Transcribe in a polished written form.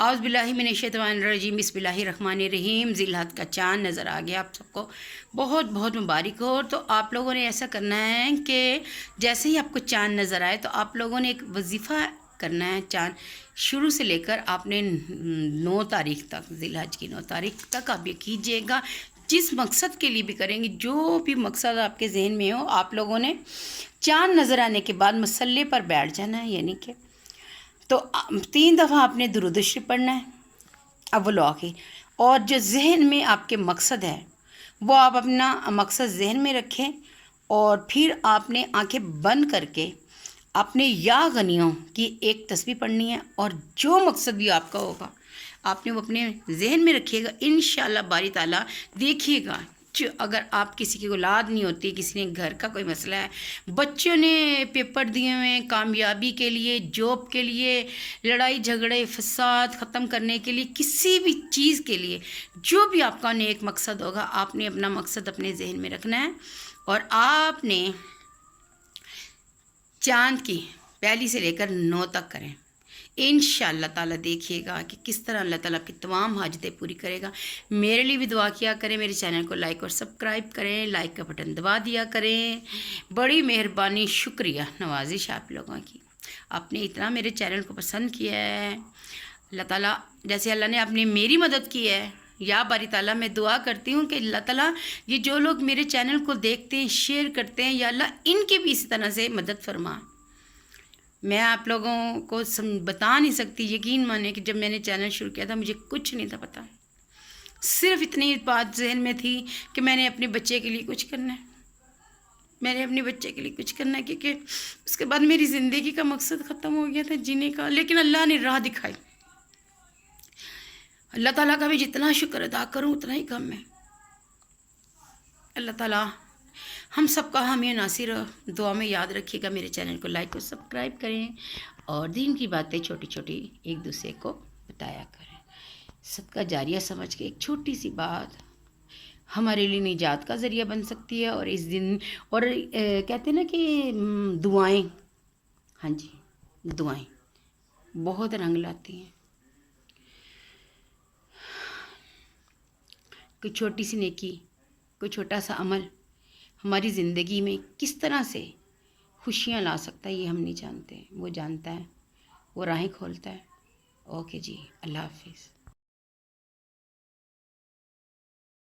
اعوذ باللہ من الشیطان الرجیم، بسم اللہ الرحمن الرحیم۔ ذی الحج کا چاند نظر آ گیا، آپ سب کو بہت بہت مبارک ہو۔ تو آپ لوگوں نے ایسا کرنا ہے کہ جیسے ہی آپ کو چاند نظر آئے تو آپ لوگوں نے ایک وظیفہ کرنا ہے۔ چاند شروع سے لے کر آپ نے 9 تاریخ تک، ذی الحج کی 9 تاریخ تک آپ یہ کیجیے گا۔ جس مقصد کے لیے بھی کریں گے، جو بھی مقصد آپ کے ذہن میں ہو، آپ لوگوں نے چاند نظر آنے کے بعد مصلی پر بیٹھ جانا ہے، یعنی کہ تو 3 دفعہ آپ نے درود شریف پڑھنا ہے اول و آخر، اور جو ذہن میں آپ کے مقصد ہے وہ آپ اپنا مقصد ذہن میں رکھیں، اور پھر آپ نے آنکھیں بند کر کے اپنے یا غنیوں کی ایک تسبیح پڑھنی ہے، اور جو مقصد بھی آپ کا ہوگا آپ نے وہ اپنے ذہن میں رکھیے گا۔ انشاءاللہ باری تعالیٰ دیکھیے گا، اگر آپ کسی کی اولاد نہیں ہوتی، کسی نے گھر کا کوئی مسئلہ ہے، بچوں نے پیپر دیے ہوئے ہیں کامیابی کے لیے، جاب کے لیے، لڑائی جھگڑے فساد ختم کرنے کے لیے، کسی بھی چیز کے لیے، جو بھی آپ کا نیک مقصد ہوگا، آپ نے اپنا مقصد اپنے ذہن میں رکھنا ہے، اور آپ نے چاند کی پہلی سے لے کر 9 تک کریں۔ انشاءاللہ تعالیٰ دیکھیے گا کہ کس طرح اللہ تعالیٰ کی تمام حاجتیں پوری کرے گا۔ میرے لیے بھی دعا کیا کریں، میرے چینل کو لائک اور سبسکرائب کریں، لائک کا بٹن دبا دیا کریں۔ بڑی مہربانی، شکریہ، نوازش آپ لوگوں کی، آپ نے اتنا میرے چینل کو پسند کیا ہے۔ اللہ تعالیٰ جیسے اللہ نے اپنی میری مدد کی ہے، یا باری تعالیٰ میں دعا کرتی ہوں کہ اللہ تعالیٰ یہ جو لوگ میرے چینل کو دیکھتے ہیں، شیئر کرتے ہیں، یا اللہ ان کی بھی اسی طرح سے مدد فرما۔ میں آپ لوگوں کو بتا نہیں سکتی، یقین مانے کہ جب میں نے چینل شروع کیا تھا مجھے کچھ نہیں تھا پتہ، صرف اتنی بات ذہن میں تھی کہ میں نے اپنے بچے کے لیے کچھ کرنا ہے، میں نے اپنے بچے کے لیے کچھ کرنا ہے، کیونکہ اس کے بعد میری زندگی کا مقصد ختم ہو گیا تھا جینے کا، لیکن اللہ نے راہ دکھائی۔ اللہ تعالیٰ کا بھی جتنا شکر ادا کروں اتنا ہی کم ہے۔ اللہ تعالیٰ ہم سب کا حامی و ناصر دعا میں یاد رکھیے گا۔ میرے چینل کو لائک اور سبسکرائب کریں، اور دین کی باتیں چھوٹی چھوٹی ایک دوسرے کو بتایا کریں۔ صدقہ جاریہ سمجھ کے ایک چھوٹی سی بات ہمارے لیے نجات کا ذریعہ بن سکتی ہے، اور اس دن اور کہتے ہیں نا کہ دعائیں، ہاں جی، دعائیں بہت رنگ لاتی ہیں۔ کوئی چھوٹی سی نیکی، کوئی چھوٹا سا عمل ہماری زندگی میں کس طرح سے خوشیاں لا سکتا ہے، یہ ہم نہیں جانتے، وہ جانتا ہے، وہ راہیں کھولتا ہے۔ اوکے جی، اللہ حافظ۔